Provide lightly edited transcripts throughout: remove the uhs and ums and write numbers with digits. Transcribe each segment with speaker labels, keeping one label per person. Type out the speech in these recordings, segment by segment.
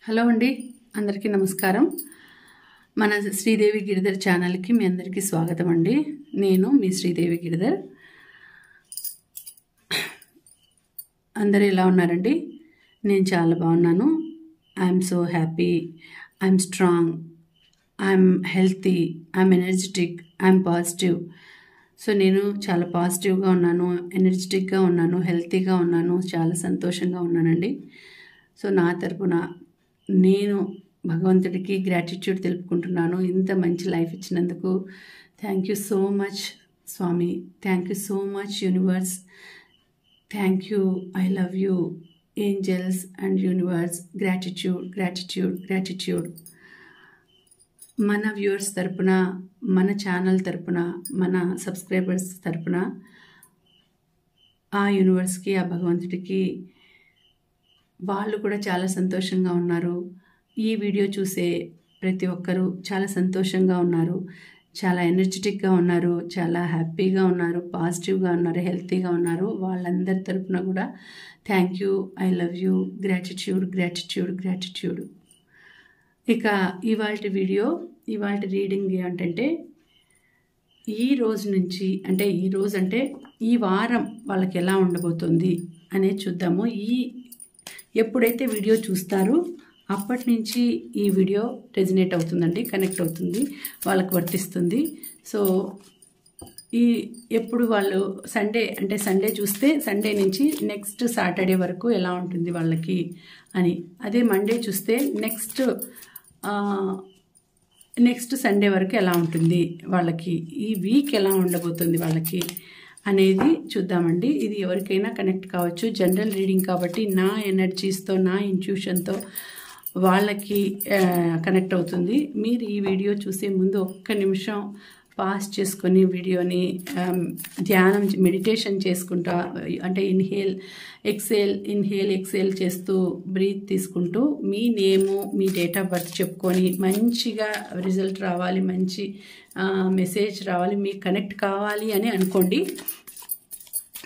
Speaker 1: Hello అండి, అందరికీ నమస్కారం. మన శ్రీదేవి గిరిధర్ ఛానల్కి మీ అందరికీ స్వాగతం అండి. నేను మీ శ్రీదేవి గిరిధర్. అందరూ ఎలా ఉన్నారండి? నేను చాలా బాగున్నాను. I'm so happy, I'm strong, I'm healthy, I'm energetic, I'm positive. So నేను చాలా పాజిటివ్గా ఉన్నాను, ఎనర్జెటిక్గా ఉన్నాను, హెల్తీగా ఉన్నాను, చాలా సంతోషంగా ఉన్నానండి. సో నా తరపున నేను భగవంతుడికి గ్రాటిట్యూడ్ తెలుపుకుంటున్నాను. ఇంత మంచి లైఫ్ ఇచ్చినందుకు థ్యాంక్ యూ సో మచ్ స్వామి, thank you so much universe, thank you, I love you angels and universe. Gratitude gratitude gratitude. మన వ్యూవర్స్ తరపున, మన ఛానల్ తరపున, మన సబ్స్క్రైబర్స్ తరపున ఆ యూనివర్స్కి, ఆ భగవంతుడికి వాళ్ళు కూడా చాలా సంతోషంగా ఉన్నారు. ఈ వీడియో చూసే ప్రతి ఒక్కరూ చాలా సంతోషంగా ఉన్నారు, చాలా ఎనర్జెటిక్గా ఉన్నారు, చాలా హ్యాపీగా ఉన్నారు, పాజిటివ్గా ఉన్నారు, హెల్తీగా ఉన్నారు. వాళ్ళందరి తరపున కూడా thank you, I love you, gratitude gratitude gratitude. ఇక ఇవాల్టి వీడియో, ఇవాల్టి రీడింగ్ ఏంటంటే ఈ రోజు నుంచి, అంటే ఈ వారం వాళ్ళకి ఎలా ఉండబోతుంది అనేది చూద్దాము. ఎప్పుడైతే వీడియో చూస్తారో అప్పటి నుంచి ఈ వీడియో రెజినేట్ అవుతుందండి, కనెక్ట్ అవుతుంది, వాళ్ళకు వర్తిస్తుంది. సో ఎప్పుడు వాళ్ళు సండే చూస్తే సండే నుంచి నెక్స్ట్ సాటర్డే వరకు ఎలా ఉంటుంది వాళ్ళకి అని, అదే మండే చూస్తే నెక్స్ట్ సండే వరకు ఎలా ఉంటుంది వాళ్ళకి, ఈ వీక్ ఎలా ఉండబోతుంది వాళ్ళకి అనేది చూద్దామండి. ఇది ఎవరికైనా కనెక్ట్ కావచ్చు, జనరల్ రీడింగ్ కాబట్టి నా ఎనర్జీస్తో, నా ఇంట్యూషన్తో వాళ్ళకి కనెక్ట్ అవుతుంది. మీరు ఈ వీడియో చూసే ముందు ఒక్క నిమిషం పాస్ చేసుకొని వీడియోని ధ్యానం, మెడిటేషన్ చేసుకుంటా, అంటే ఇన్హేల్ ఎక్సేల్ చేస్తూ బ్రీత్ తీసుకుంటూ మీ నేము, మీ డేట్ ఆఫ్ బర్త్ చెప్పుకొని మంచిగా రిజల్ట్ రావాలి, మంచి మెసేజ్ రావాలి, మీకు కనెక్ట్ కావాలి అని అనుకోండి.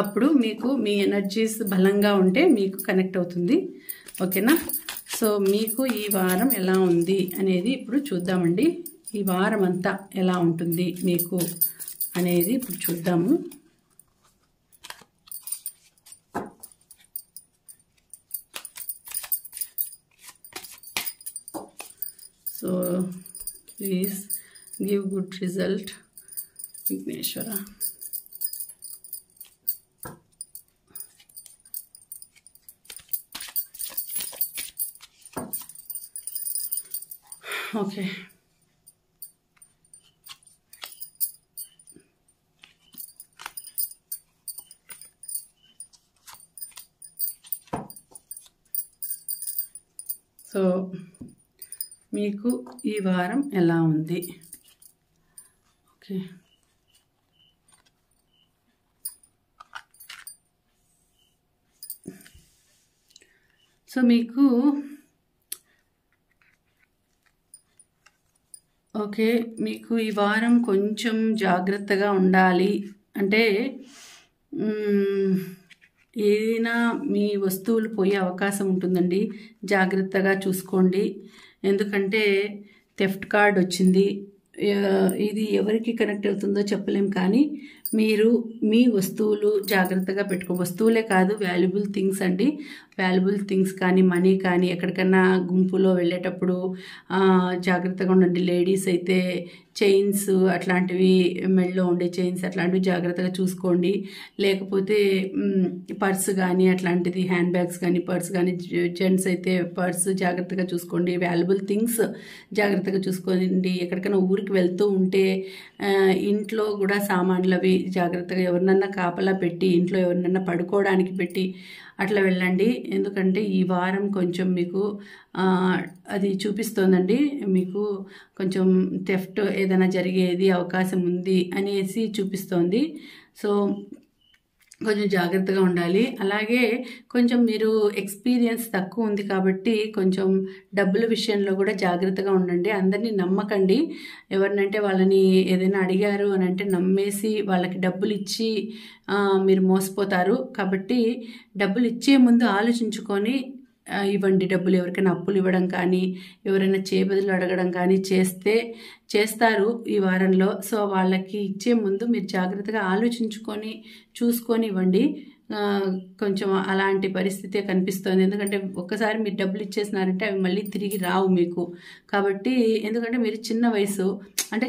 Speaker 1: అప్పుడు మీకు మీ ఎనర్జీస్ బలంగా ఉంటే మీకు కనెక్ట్ అవుతుంది. ఓకేనా? సో మీకు ఈ వారం ఎలా ఉంది అనేది ఇప్పుడు చూద్దామండి. ఈ వారం అంతా ఎలా ఉంటుంది మీకు అనేది ఇప్పుడు చూద్దాము. So please give good result Vighneshwara. Okay, so మీకు ఈ వారం ఎలా ఉంది? ఓకే, సో మీకు ఈ వారం కొంచెం జాగ్రత్తగా ఉండాలి. అంటే ఏదైనా మీ వస్తువులు పోయే అవకాశం ఉంటుందండి, జాగ్రత్తగా చూసుకోండి. ఎందుకంటే థెఫ్ట్ కార్డ్ వచ్చింది. ఇది ఎవరికి కనెక్ట్ అవుతుందో చెప్పలేం, కానీ మీరు మీ వస్తువులు జాగ్రత్తగా వస్తువులే కాదు, వాల్యుబుల్ థింగ్స్ అండి. వాల్యుబుల్ థింగ్స్ కానీ, మనీ కానీ, ఎక్కడికన్నా గుంపులో వెళ్ళేటప్పుడు జాగ్రత్తగా ఉండండి. లేడీస్ అయితే చైన్స్ అట్లాంటివి, మెడలో ఉండే చైన్స్ అట్లాంటివి జాగ్రత్తగా చూసుకోండి. లేకపోతే పర్స్ కానీ అట్లాంటిది, హ్యాండ్ బ్యాగ్స్ కానీ, పర్స్ కానీ, జెంట్స్ అయితే పర్స్ జాగ్రత్తగా చూసుకోండి. వాల్యుబుల్ థింగ్స్ జాగ్రత్తగా చూసుకోండి. ఎక్కడికైనా ఊరికి వెళ్తూ ఉంటే ఇంట్లో కూడా సామాన్లు అవి జాగ్రత్తగా ఎవరినన్నా కాపలా పెట్టి, ఇంట్లో ఎవరినన్నా పడుకోవడానికి పెట్టి అట్లా వెళ్ళండి. ఎందుకంటే ఈ వారం కొంచెం మీకు అది చూపిస్తోందండి, మీకు కొంచెం థెఫ్ట్ ఏదైనా జరిగేది అవకాశం ఉంది అనేసి చూపిస్తోంది. సో కొంచెం జాగ్రత్తగా ఉండాలి. అలాగే కొంచెం మీరు ఎక్స్పీరియన్స్ తక్కువ ఉంది కాబట్టి కొంచెం డబ్బుల విషయంలో కూడా జాగ్రత్తగా ఉండండి. అందరినీ నమ్మకండి. ఎవరినంటే వాళ్ళని ఏదైనా అడిగారు అని అంటే నమ్మేసి వాళ్ళకి డబ్బులు ఇచ్చి మీరు మోసపోతారు. కాబట్టి డబ్బులు ఇచ్చే ముందు ఆలోచించుకొని ఇవ్వండి డబ్బులు, ఎవరికైనా అప్పులు ఇవ్వడం కానీ ఎవరైనా చేబదులు అడగడం కానీ చేస్తారు ఈ వారంలో. సో వాళ్ళకి ఇచ్చే ముందు మీరు జాగ్రత్తగా ఆలోచించుకొని చూసుకొని ఇవ్వండి. కొంచెం అలాంటి పరిస్థితే కనిపిస్తోంది. ఎందుకంటే ఒక్కసారి మీరు డబ్బులు ఇచ్చేసినారంటే అవి మళ్ళీ తిరిగి రావు మీకు. కాబట్టి ఎందుకంటే మీరు చిన్న వయసు అంటే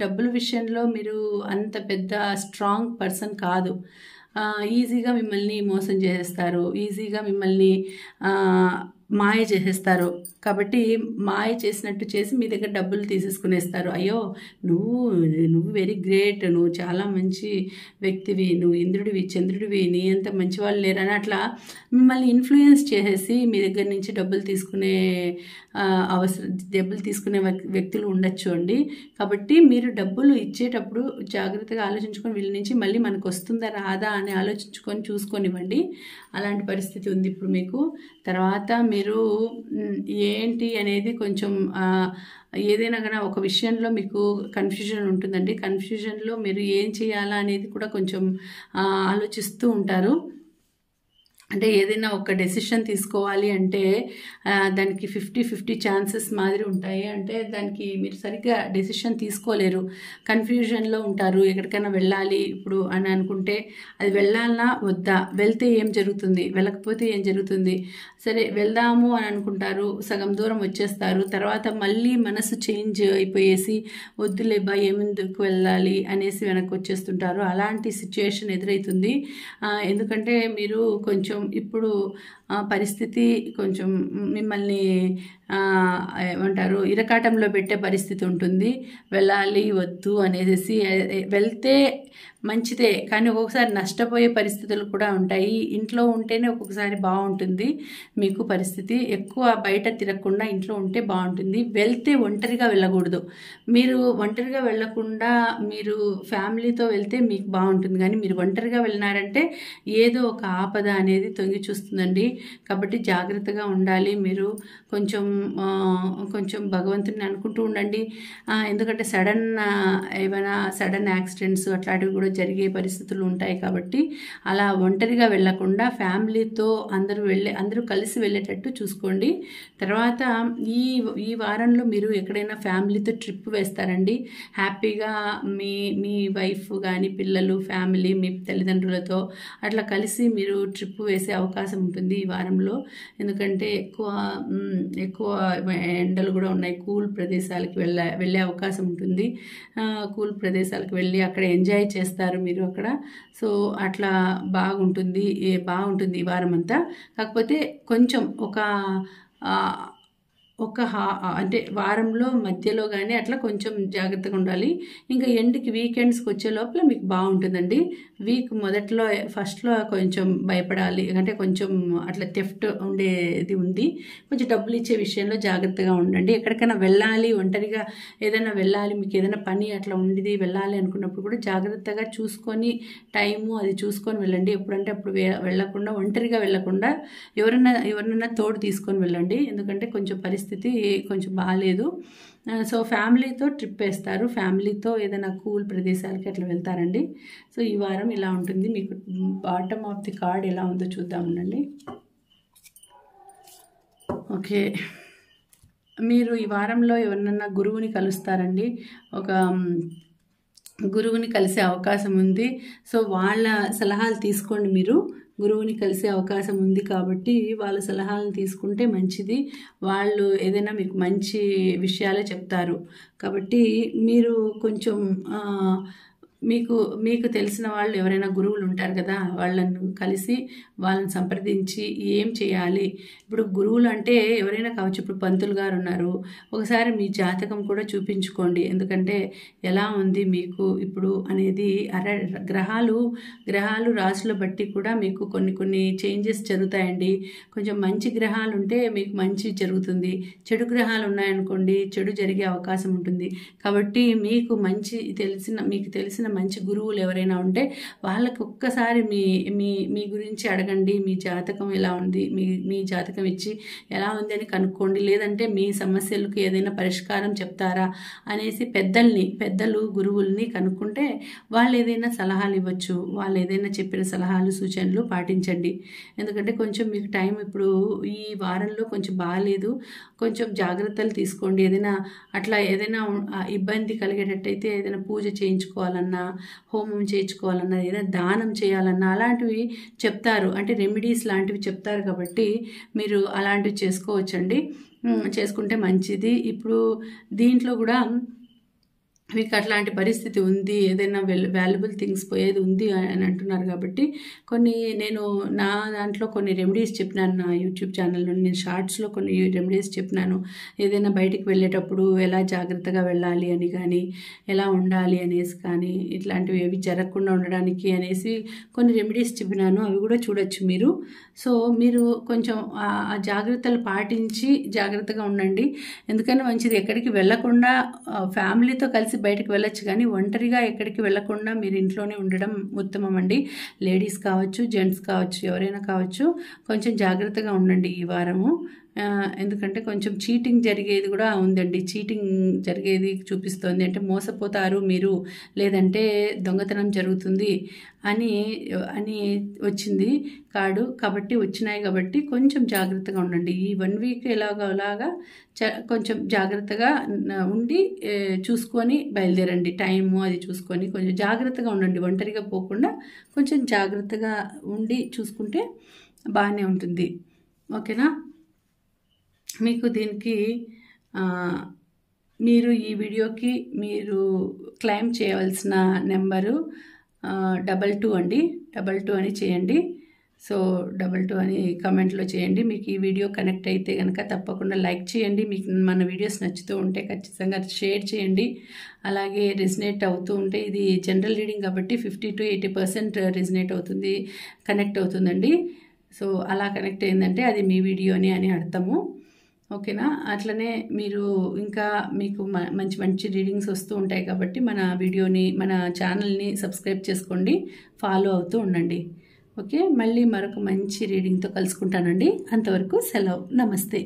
Speaker 1: డబ్బుల విషయంలో మీరు అంత పెద్ద స్ట్రాంగ్ పర్సన్ కాదు. ఈజీగా మిమ్మల్ని మోసం చేసేస్తారు, ఈజీగా మిమ్మల్ని మాయ చేసేస్తారు. కాబట్టి మాయ చేసినట్టు చేసి మీ దగ్గర డబ్బులు తీసేసుకునేస్తారు. అయ్యో నువ్వు వెరీ గ్రేట్, నువ్వు చాలా మంచి వ్యక్తివి, నువ్వు ఇంద్రుడివి చంద్రుడివి, నీ అంత మంచి వాళ్ళు లేరని అట్లా మిమ్మల్ని ఇన్ఫ్లుయెన్స్ చేసేసి మీ దగ్గర నుంచి డబ్బులు తీసుకునే వ్యక్తులు ఉండొచ్చు అండి. కాబట్టి మీరు డబ్బులు ఇచ్చేటప్పుడు జాగ్రత్తగా ఆలోచించుకొని వీళ్ళ నుంచి మళ్ళీ మనకు వస్తుందా రాదా అని ఆలోచించుకొని చూసుకొనివ్వండి. అలాంటి పరిస్థితి ఉంది ఇప్పుడు మీకు. తర్వాత మీరు ఏంటి అనేది కొంచెం ఏదైనా కానీ ఒక విషయంలో మీకు కన్ఫ్యూజన్ ఉంటుందండి. కన్ఫ్యూజన్లో మీరు ఏం చేయాలా అనేది కూడా కొంచెం ఆలోచిస్తూ ఉంటారు. అంటే ఏదైనా ఒక డెసిషన్ తీసుకోవాలి అంటే దానికి 50-50 ఛాన్సెస్ మాదిరి ఉంటాయి. అంటే దానికి మీరు సరిగ్గా డెసిషన్ తీసుకోలేరు, కన్ఫ్యూజన్లో ఉంటారు. ఎక్కడికైనా వెళ్ళాలి ఇప్పుడు అని అనుకుంటే అది వెళ్ళాలన్నా వద్దా, వెళ్తే ఏం జరుగుతుంది, వెళ్ళకపోతే ఏం జరుగుతుంది, సరే వెళ్దాము అని అనుకుంటారు, సగం దూరం వచ్చేస్తారు, తర్వాత మళ్ళీ మనసు చేంజ్ అయిపోయేసి వద్దులే బా ఏమెందుకు వెళ్ళాలి అనేసి వెనక్కి వచ్చేస్తుంటారు. అలాంటి సిచ్యుయేషన్ ఎదురవుతుంది. ఎందుకంటే మీరు కొంచెం ఇప్పుడు పరిస్థితి కొంచెం మిమ్మల్ని ఏమంటారు ఇరకాటంలో పెట్టే పరిస్థితి ఉంటుంది. వెళ్ళాలి వద్దు అనేసి వెళ్తే మంచిదే, కానీ ఒక్కొక్కసారి నష్టపోయే పరిస్థితులు కూడా ఉంటాయి. ఇంట్లో ఉంటేనే ఒక్కొక్కసారి బాగుంటుంది మీకు పరిస్థితి, ఎక్కువ బయట తిరగకుండా ఇంట్లో ఉంటే బాగుంటుంది. వెళ్తే ఒంటరిగా వెళ్ళకూడదు. మీరు ఒంటరిగా వెళ్ళకుండా మీరు ఫ్యామిలీతో వెళ్తే మీకు బాగుంటుంది, కానీ మీరు ఒంటరిగా వెళ్ళినారంటే ఏదో ఒక ఆపద అనేది తొంగి చూస్తుందండి. కాబట్టి జాగ్రత్తగా ఉండాలి. మీరు కొంచెం భగవంతుని అనుకుంటూ ఉండండి. ఎందుకంటే ఏమైనా సడన్ యాక్సిడెంట్స్ అట్లాంటివి కూడా జరిగే పరిస్థితులు ఉంటాయి. కాబట్టి అలా ఒంటరిగా వెళ్ళకుండా ఫ్యామిలీతో అందరూ కలిసి వెళ్ళేటట్టు చూసుకోండి. తర్వాత ఈ వారంలో మీరు ఎక్కడైనా ఫ్యామిలీతో ట్రిప్ వేస్తారండి. హ్యాపీగా మీ వైఫ్ కానీ పిల్లలు ఫ్యామిలీ మీ తల్లిదండ్రులతో అట్లా కలిసి మీరు ట్రిప్ వేసే అవకాశం ఉంటుంది ఈ వారంలో. ఎందుకంటే ఎక్కువ ఎండలు కూడా ఉన్నాయి. కూల్ ప్రదేశాలకు వెళ్ళే అవకాశం ఉంటుంది. కూల్ ప్రదేశాలకు వెళ్ళి అక్కడ ఎంజాయ్ చేస్తారు మీరు అక్కడ. సో అట్లా బాగుంటుంది ఈ వారం అంతా. కాకపోతే కొంచెం అంటే వారంలో మధ్యలో కానీ అట్లా కొంచెం జాగ్రత్తగా ఉండాలి. ఇంకా వీకెండ్స్కి వచ్చే లోపల మీకు బాగుంటుందండి. వీక్ ఫస్ట్లో కొంచెం భయపడాలి, అంటే కొంచెం అట్లా థెఫ్ట్ ఉండేది ఉంది. కొంచెం డబ్బులు ఇచ్చే విషయంలో జాగ్రత్తగా ఉండండి. ఎక్కడికైనా వెళ్ళాలి, ఒంటరిగా ఏదైనా వెళ్ళాలి, మీకు ఏదైనా పని అట్లా ఉండేది వెళ్ళాలి అనుకున్నప్పుడు కూడా జాగ్రత్తగా చూసుకొని టైము అది చూసుకొని వెళ్ళండి. ఎప్పుడంటే అప్పుడు వెళ్ళకుండా, ఒంటరిగా వెళ్ళకుండా ఎవరినైనా తోడు తీసుకొని వెళ్ళండి. ఎందుకంటే కొంచెం పరిస్థితి కొంచెం బాగాలేదు. సో ఫ్యామిలీతో ట్రిప్ వేస్తారు, ఫ్యామిలీతో ఏదైనా కూల్ ప్రదేశాలకి అట్లా వెళ్తారండి. సో ఈ వారం ఇలా ఉంటుంది. మీకు బాటమ్ ఆఫ్ ది కార్డ్ ఎలా ఉందో చూద్దామండి. ఓకే, మీరు ఈ వారంలో ఎవరినన్నా గురువుని కలుస్తారండి. ఒక గురువుని కలిసే అవకాశం ఉంది. సో వాళ్ళ సలహాలు తీసుకోండి. మీరు గురువుని కలిసే అవకాశం ఉంది కాబట్టి వాళ్ళ సలహాలను తీసుకుంటే మంచిది. వాళ్ళు ఏదైనా మీకు మంచి విషయాలే చెప్తారు. కాబట్టి మీరు కొంచెం మీకు తెలిసిన వాళ్ళు ఎవరైనా గురువులు ఉంటారు కదా, వాళ్ళను కలిసి వాళ్ళని సంప్రదించి ఏం చేయాలి. ఇప్పుడు గురువులు అంటే ఎవరైనా కావచ్చు. ఇప్పుడు పంతులు గారు ఉన్నారు, ఒకసారి మీ జాతకం కూడా చూపించుకోండి. ఎందుకంటే ఎలా ఉంది మీకు ఇప్పుడు అనేది గ్రహాలు రాశుల బట్టి కూడా మీకు కొన్ని చేంజెస్ జరుగుతాయండి. కొంచెం మంచి గ్రహాలు ఉంటే మీకు మంచి జరుగుతుంది, చెడు గ్రహాలు ఉన్నాయనుకోండి చెడు జరిగే అవకాశం ఉంటుంది. కాబట్టి మీకు తెలిసిన మంచి గురువులు ఎవరైనా ఉంటే వాళ్ళకి ఒక్కసారి మీ మీ మీ గురించి అడగండి. మీ జాతకం ఎలా ఉంది, మీ జాతకం ఇచ్చి ఎలా ఉంది అని కనుక్కోండి. లేదంటే మీ సమస్యలకు ఏదైనా పరిష్కారం చెప్తారా అనేసి పెద్దలు గురువుల్ని కనుక్కుంటే వాళ్ళు ఏదైనా సలహాలు ఇవ్వచ్చు. వాళ్ళు ఏదైనా చెప్పిన సలహాలు సూచనలు పాటించండి. ఎందుకంటే కొంచెం మీకు టైం ఇప్పుడు ఈ వారంలో కొంచెం బాగాలేదు, కొంచెం జాగ్రత్తలు తీసుకోండి. ఏదైనా ఇబ్బంది కలిగేటట్టయితే ఏదైనా పూజ చేయించుకోవాలన్నా, హోమం చేయించుకోవాలన్నా, ఏదైనా దానం చేయాలన్నా అలాంటివి చెప్తారు. అంటే రెమెడీస్ లాంటివి చెప్తారు కాబట్టి మీరు అలాంటివి చేసుకోవచ్చండి. చేసుకుంటే మంచిది. ఇప్పుడు దీంట్లో కూడా మీకు అట్లాంటి పరిస్థితి ఉంది, ఏదైనా వాల్యుబుల్ థింగ్స్ పోయేది ఉంది అని అంటున్నారు కాబట్టి నేను నా దాంట్లో కొన్ని రెమెడీస్ చెప్పినాను. నా యూట్యూబ్ ఛానల్లో నేను షార్ట్స్లో కొన్ని రెమెడీస్ చెప్పినాను. ఏదైనా బయటికి వెళ్ళేటప్పుడు ఎలా జాగ్రత్తగా వెళ్ళాలి అని కానీ, ఎలా ఉండాలి అనేసి కానీ, ఇట్లాంటివి ఏవి జరగకుండా ఉండడానికి అనేసి కొన్ని రెమెడీస్ చెప్పినాను. అవి కూడా చూడొచ్చు మీరు. సో మీరు కొంచెం ఆ జాగ్రత్తలు పాటించి జాగ్రత్తగా ఉండండి. ఎందుకని మంచిది. ఎక్కడికి వెళ్ళకుండా ఫ్యామిలీతో కలిసి బయటకు వెళ్ళొచ్చు, కానీ ఒంటరిగా ఎక్కడికి వెళ్ళకుండా మీరు ఇంట్లోనే ఉండడం ఉత్తమం అండి. లేడీస్ కావచ్చు, జెంట్స్ కావచ్చు, ఎవరైనా కావచ్చు, కొంచెం జాగ్రత్తగా ఉండండి ఈ వారము. ఎందుకంటే కొంచెం చీటింగ్ జరిగేది కూడా ఉందండి. చీటింగ్ జరిగేది చూపిస్తోంది. అంటే మోసపోతారు మీరు, లేదంటే దొంగతనం జరుగుతుంది అని వచ్చింది కార్డు కాబట్టి, వచ్చినాయి కాబట్టి కొంచెం జాగ్రత్తగా ఉండండి. ఈ 1 వీక్ అలాగా కొంచెం జాగ్రత్తగా ఉండి చూసుకొని బయలుదేరండి. టైము అది చూసుకొని కొంచెం జాగ్రత్తగా ఉండండి. ఒంటరిగా పోకుండా కొంచెం జాగ్రత్తగా ఉండి చూసుకుంటే బాగానే ఉంటుంది. ఓకేనా? మీకు దీనికి మీరు ఈ వీడియోకి మీరు క్లెయిమ్ చేయవలసిన నెంబరు 22 అండి. 22 అని చేయండి. సో 22 అని కమెంట్లో చేయండి. మీకు ఈ వీడియో కనెక్ట్ అయితే కనుక తప్పకుండా లైక్ చేయండి. మీకు మన వీడియోస్ నచ్చుతూ ఉంటే ఖచ్చితంగా షేర్ చేయండి. అలాగే రెజినేట్ అవుతూ ఉంటే, ఇది జనరల్ రీడింగ్ కాబట్టి 50 to 80% రెజినేట్ అవుతుంది, కనెక్ట్ అవుతుందండి. సో అలా కనెక్ట్ అయిందంటే అది మీ వీడియోని అని అర్థము. ఓకేనా? అట్లనే మీరు ఇంకా మీకు మంచి రీడింగ్స్ వస్తూ ఉంటాయి కాబట్టి మన ఛానల్ని సబ్స్క్రైబ్ చేసుకోండి, ఫాలో అవుతూ ఉండండి. ఓకే, మళ్ళీ మరొక మంచి రీడింగ్తో కలుసుకుంటానండి. అంతవరకు సెలవు. నమస్తే.